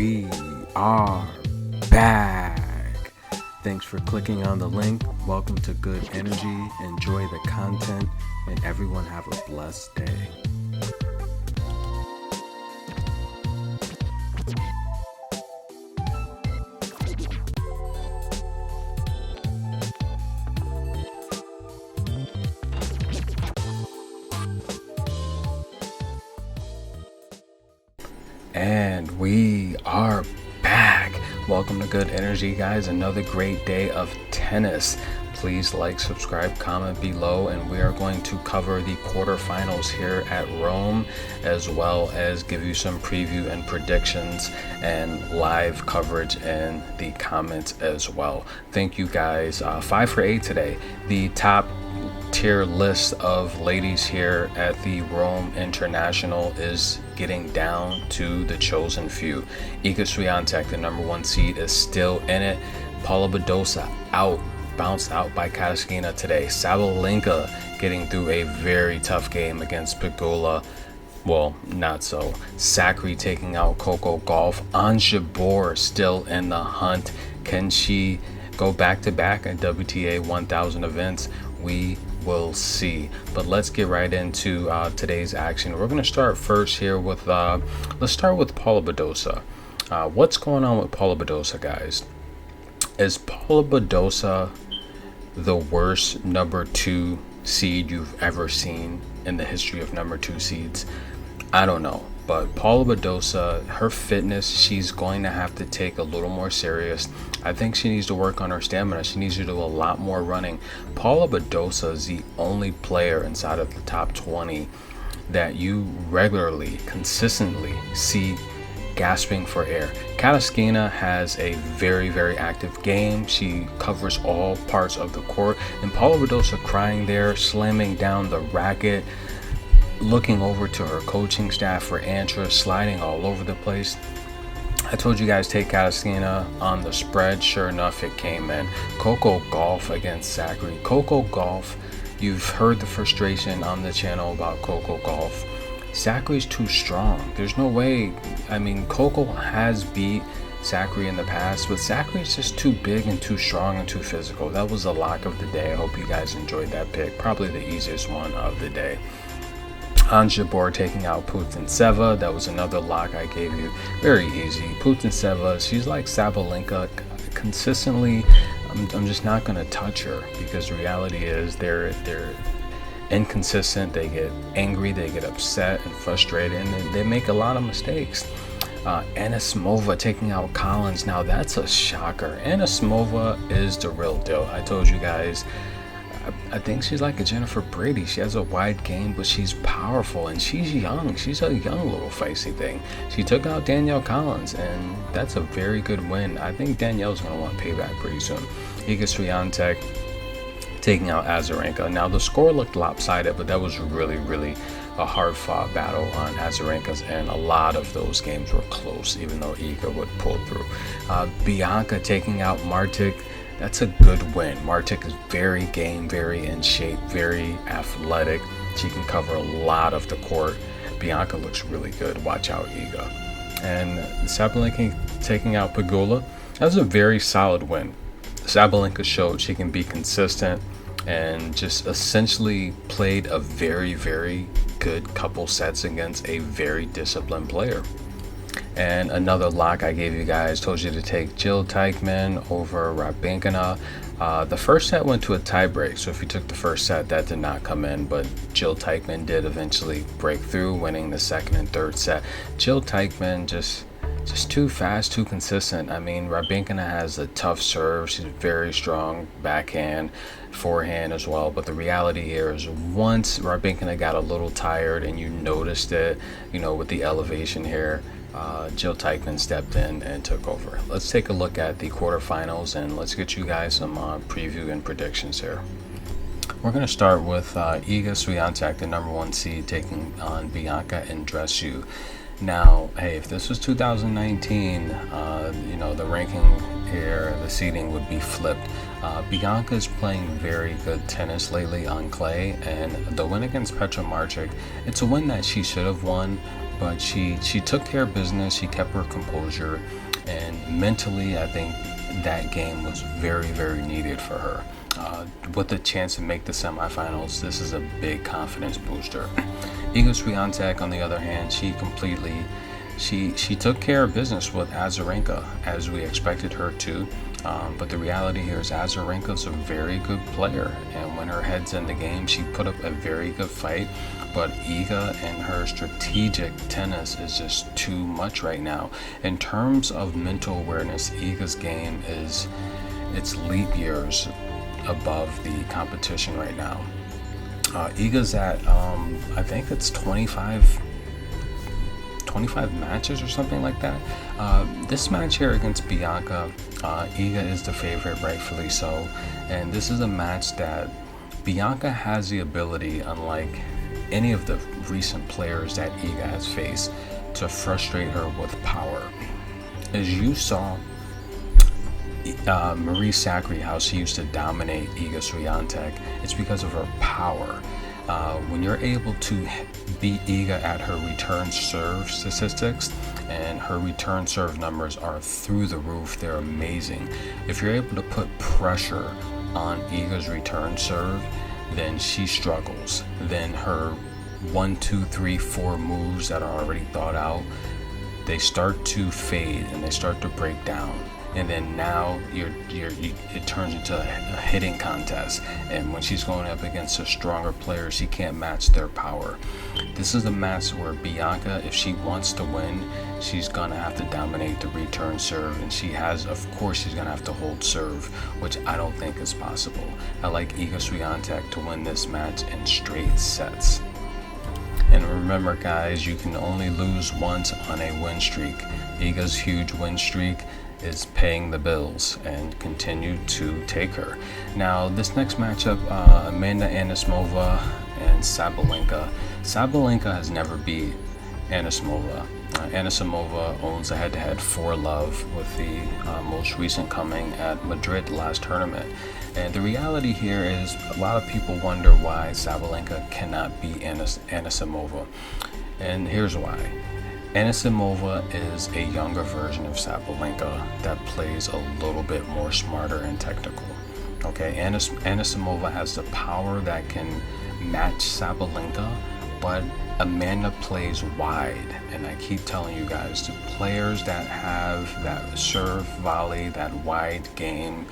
we are back. Thanks for clicking on the link. Welcome to Good Energy. Enjoy the content, and everyone have a blessed day. And we are back. Welcome to Good Energy, guys. Another great day of tennis. Please like, subscribe, comment below, and we are going to cover the quarterfinals here at Rome, as well as give you some preview and predictions and live coverage in the comments as well. Thank you guys. 5 for 8 today. The top tier list of ladies here at the Rome International is getting down to the chosen few. Iga Swiatek, the number 1 seed, is still in it. Paula Badosa bounced out by Kasatkina today. Sabalenka getting through a very tough game against Pegula. Well, not so. Sakkari taking out Coco Gauff. Ons Jabeur still in the hunt. Can she go back-to-back at WTA 1000 events? We will see. But let's get right into today's action. We're going to start first here with let's start with Paula Badosa. What's going on with Paula Badosa, guys? Is Paula Badosa the worst number 2 seed you've ever seen in the history of number 2 seeds? I don't know. But Paula Badosa, her fitness, she's going to have to take a little more serious. I think she needs to work on her stamina. She needs to do a lot more running. Paula Badosa is the only player inside of the top 20 that you regularly, consistently see gasping for air. Kasatkina has a very, very active game. She covers all parts of the court. And Paula Badosa crying there, slamming down the racket, looking over to her coaching staff for answers, sliding all over the place. I told you guys take Kasatkina on the spread. Sure enough, it came in. Coco Gauff against Sakkari. Coco Gauff, you've heard the frustration on the channel about Coco Gauff. Sakkari's too strong. There's no way. I mean, Coco has beat Sakkari in the past, but Sakkari's just too big and too strong and too physical. That was the lock of the day. I hope you guys enjoyed that pick. Probably the easiest one of the day. Ons Jabeur taking out Putintseva. That was another lock I gave you. Very easy. Putintseva, she's like Sabalenka. Consistently, I'm just not going to touch her, because the reality is they're inconsistent. They get angry, they get upset and frustrated, and they make a lot of mistakes. Anisimova taking out Collins. Now that's a shocker. Anisimova is the real deal. I told you guys, I think she's like a Jennifer Brady. She has a wide game, but she's powerful, and she's young. She's a young little feisty thing. She took out Danielle Collins, and that's a very good win. I think Danielle's going to want payback pretty soon. Iga Swiatek taking out Azarenka. Now the score looked lopsided, but that was really, really a hard-fought battle on Azarenka's, and a lot of those games were close, even though Iga would pull through. Bianca taking out Martic. That's a good win. Martic is very game, very in shape, very athletic. She can cover a lot of the court. Bianca looks really good. Watch out, Iga. And Sabalenka taking out Pegula. That was a very solid win. Sabalenka showed she can be consistent and just essentially played a very, very good couple sets against a very disciplined player. And another lock I gave you guys, told you to take Jill Teichmann over Rybakina. The first set went to a tiebreak, so if you took the first set, that did not come in, but Jill Teichmann did eventually break through, winning the second and third set. Jill Teichmann just too fast, too consistent. I mean, Rybakina has a tough serve. She's very strong backhand, forehand as well. But the reality here is, once Rybakina got a little tired and you noticed it, with the elevation here, Jill Teichmann stepped in and took over. Let's take a look at the quarterfinals, and let's get you guys some preview and predictions here. We're going to start with Iga Swiatek, the number 1 seed, taking on Bianca Andreescu. Now, hey, if this was 2019, the ranking here, the seeding would be flipped. Bianca's playing very good tennis lately on clay, and the win against Petra Martic, it's a win that she should have won, but she took care of business. She kept her composure, and mentally, I think that game was very, very needed for her. With the chance to make the semifinals, this is a big confidence booster. Iga Swiatek, on the other hand, she took care of business with Azarenka as we expected her to. But the reality here is Azarenka's a very good player, and when her head's in the game, she put up a very good fight. But Iga and her strategic tennis is just too much right now. In terms of mental awareness, Iga's game it's leap years above the competition right now. Iga's at I think it's 25 matches or something like that. This match here against Bianca, Iga is the favorite, rightfully so, and this is a match that Bianca has the ability, unlike any of the recent players that Iga has faced, to frustrate her with power. As you saw Marie Sacre, how she used to dominate Iga Swiatek, it's because of her power. When you're able to beat Iga at her return serve statistics, and her return serve numbers are through the roof, they're amazing. If you're able to put pressure on Iga's return serve, then she struggles. Then her 1, 2, 3, 4 moves that are already thought out, they start to fade and they start to break down. And then now it turns into a hitting contest. And when she's going up against a stronger player, she can't match their power. This is a match where Bianca, if she wants to win, she's gonna have to dominate the return serve, and of course she's gonna have to hold serve, which I don't think is possible. I like Iga Swiatek to win this match in straight sets. And remember, guys, you can only lose once on a win streak. Iga's huge win streak is paying the bills and continue to take her. Now, this next matchup, Amanda Anisimova and Sabalenka. Sabalenka has never beat Anisimova. Anisimova owns a head-to-head 4-love with the most recent coming at Madrid last tournament. And the reality here is a lot of people wonder why Sabalenka cannot beat Anisimova. And here's why. Anisimova is a younger version of Sabalenka that plays a little bit more smarter and technical. Okay, Anisimova has the power that can match Sabalenka, but Amanda plays wide. And I keep telling you guys, the players that have that serve, volley, that wide game,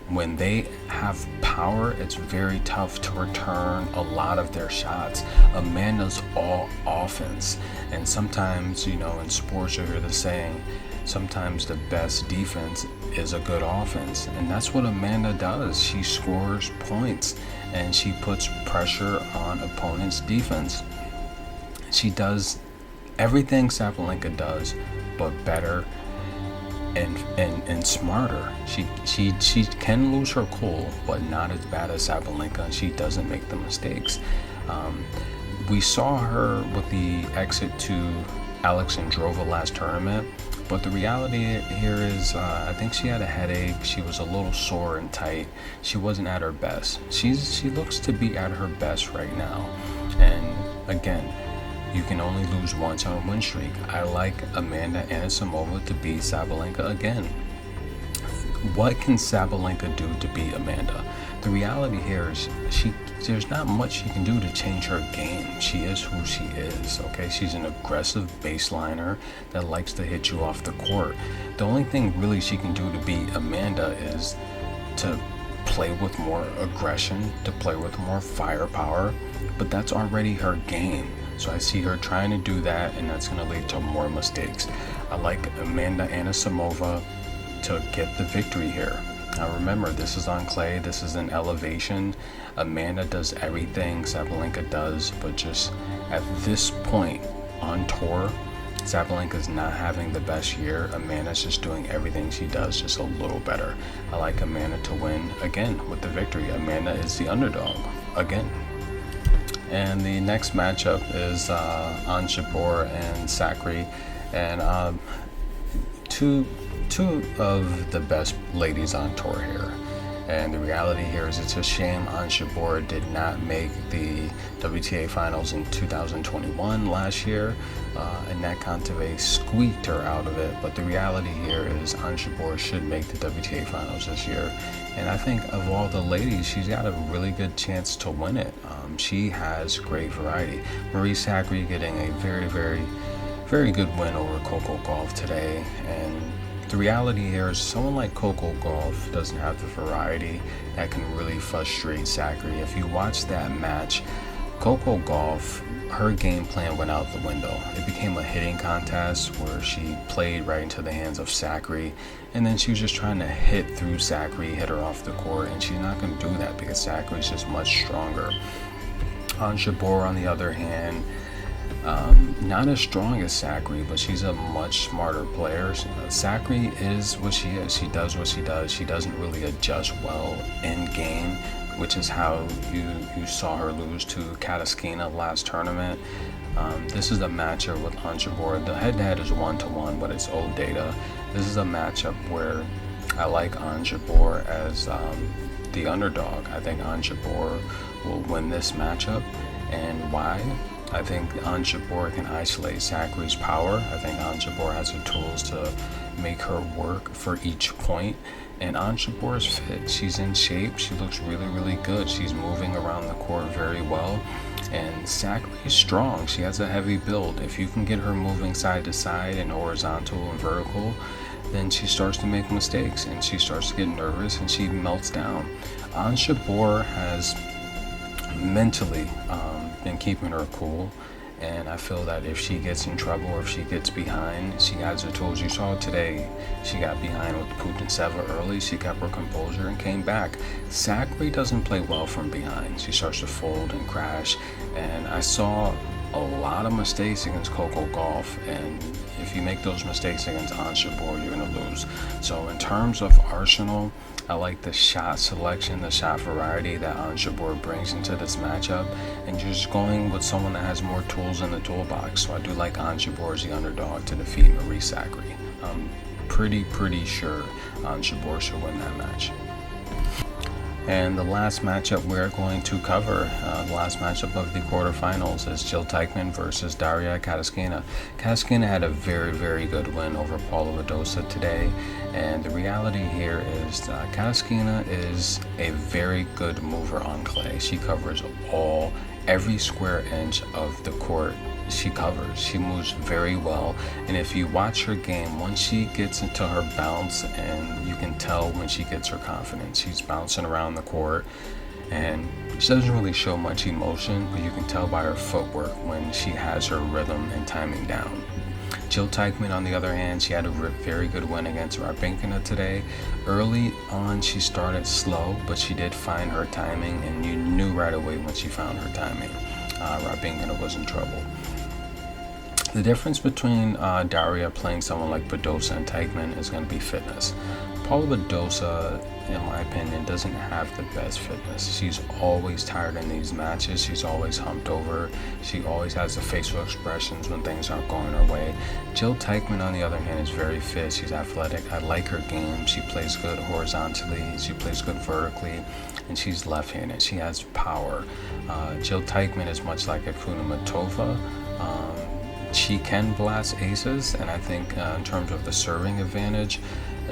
when they have power, it's very tough to return a lot of their shots. Amanda's all offense, and sometimes, in sports you hear the saying, sometimes the best defense is a good offense, and that's what Amanda does. She scores points and she puts pressure on opponents' defense. She does everything Sabalenka does, but better and smarter. She can lose her cool, but not as bad as Sabalenka, and she doesn't make the mistakes. We saw her with the exit to Alexandrova last tournament, but the reality here is I think she had a headache. She was a little sore and tight. She wasn't at her best. She looks to be at her best right now, and again, you can only lose once on a win streak. I like Amanda Anisimova to beat Sabalenka again. What can Sabalenka do to beat Amanda? The reality here is there's not much she can do to change her game. She is who she is, okay? She's an aggressive baseliner that likes to hit you off the court. The only thing really she can do to beat Amanda is to play with more aggression, to play with more firepower, but that's already her game. So I see her trying to do that, and that's going to lead to more mistakes. I like Amanda Anisimova to get the victory here. Now remember, this is on clay, this is an elevation. Amanda does everything Sabalenka does, but just at this point on tour, Sabalenka's not having the best year. Amanda's just doing everything she does, just a little better. I like Amanda to win again with the victory. Amanda is the underdog again. And the next matchup is Ons Jabeur and Sacre, and two of the best ladies on tour here. And the reality here is it's a shame Ansha Bor did not make the WTA finals in 2021 last year, and Net Kontaveit squeaked her out of it. But the reality here is Ansha Bor should make the WTA finals this year. And I think of all the ladies, she's got a really good chance to win it. She has great variety. Marie Sacre getting a very, very, very good win over Coco Gauff today. And the reality here is someone like Coco Gauff doesn't have the variety that can really frustrate Sacre. If you watch that match, Coco Gauff, her game plan went out the window. It became a hitting contest where she played right into the hands of Sacre, and then she was just trying to hit through Sacre, hit her off the court, and she's not going to do that because Sacre is just much stronger. Ansha Bor, on the other hand, not as strong as Sacre, but she's a much smarter player. Sacre is what she is. She does what she does. She doesn't really adjust well in game, which is how you saw her lose to Kasatkina last tournament. This is a matchup with Ansha Bor. The head-to-head is 1-1, but it's old data. This is a matchup where I like Ansha Bor as the underdog. I think Ansha Bor will win this matchup. And why? I think Ansha Bor can isolate Sacre's power. I think Ansha Bor has the tools to make her work for each point. And Ansha Bor is fit. She's in shape. She looks really, really good. She's moving around the court very well. And Sacre is strong. She has a heavy build. If you can get her moving side to side and horizontal and vertical, then she starts to make mistakes and she starts to get nervous and she melts down. Ansha Bor has mentally been keeping her cool, and I feel that if she gets in trouble or if she gets behind, she has the tools. You saw today she got behind with Putintseva early. She kept her composure and came back. Sacre doesn't play well from behind. She starts to fold and crash, and I saw a lot of mistakes against Coco Gauff, and if you make those mistakes against Ansha Bor, you're going to lose. So in terms of arsenal, I like the shot selection, the shot variety that Ansha Bor brings into this matchup, and just going with someone that has more tools in the toolbox. So I do like Ansha Bor as the underdog to defeat Marie Sacre. I'm pretty sure Ansha Bor should win that match. And the last matchup we're going to cover, the last matchup of the quarterfinals, is Jil Teichmann versus Daria Kasatkina. Kasatkina had a very good win over Paula Badosa today, and the reality here is Kasatkina is a very good mover on clay. She covers every square inch of the court. She covers. She moves very well, and if you watch her game, once she gets into her bounce, and you can tell when she gets her confidence, she's bouncing around the court, and she doesn't really show much emotion, but you can tell by her footwork when she has her rhythm and timing down. Jil Teichmann, on the other hand, she had a very good win against Rybinkina today. Early on, she started slow, but she did find her timing, and you knew right away when she found her timing. Rybinkina was in trouble. The difference between Daria playing someone like Badosa and Teichmann is going to be fitness. Paula Badosa, in my opinion, doesn't have the best fitness. She's always tired in these matches. She's always humped over. She always has the facial expressions when things aren't going her way. Jil Teichmann, on the other hand, is very fit. She's athletic. I like her game. She plays good horizontally. She plays good vertically. And she's left-handed. She has power. Jil Teichmann is much like a Kunamatova. She can blast aces, and I think in terms of the serving advantage,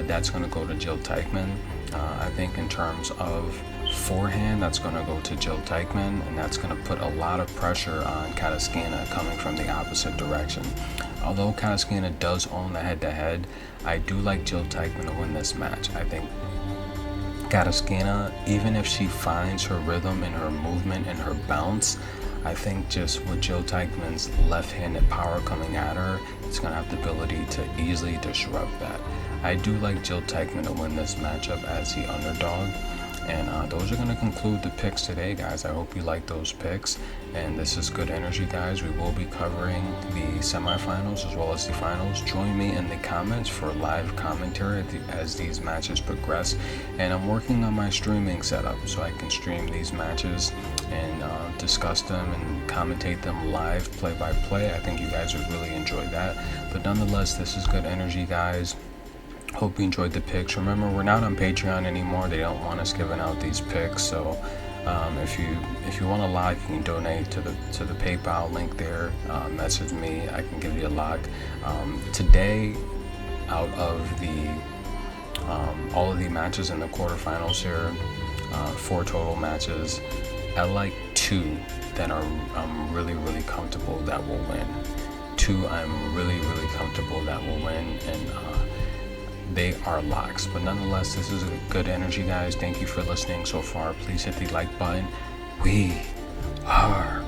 that's going to go to Jil Teichmann. I think in terms of forehand, that's going to go to Jil Teichmann, and that's going to put a lot of pressure on Kasatkina coming from the opposite direction. Although Kasatkina does own the head-to-head, I do like Jil Teichmann to win this match. I think Kasatkina, even if she finds her rhythm and her movement and her bounce, I think just with Jil Teichmann's left-handed power coming at her, it's going to have the ability to easily disrupt that. I do like Jil Teichmann to win this matchup as the underdog. And those are going to conclude the picks today, guys. I hope you like those picks. And this is good energy, guys. We will be covering the semifinals as well as the finals. Join me in the comments for live commentary as these matches progress. And I'm working on my streaming setup so I can stream these matches and discuss them and commentate them live, play by play. I think you guys would really enjoy that. But nonetheless, this is good energy, guys. Hope you enjoyed the picks. Remember, we're not on Patreon anymore. They don't want us giving out these picks. So if you want a lock, you can donate to the PayPal link there. Message me. I can give you a lock. Today, out of the all of the matches in the quarterfinals here, 4 total matches, I like 2 that I'm really comfortable that will win. 2 I'm really comfortable that will win, and they are locks. But nonetheless, this is a good energy, guys. Thank you for listening so far. Please hit the like button. We are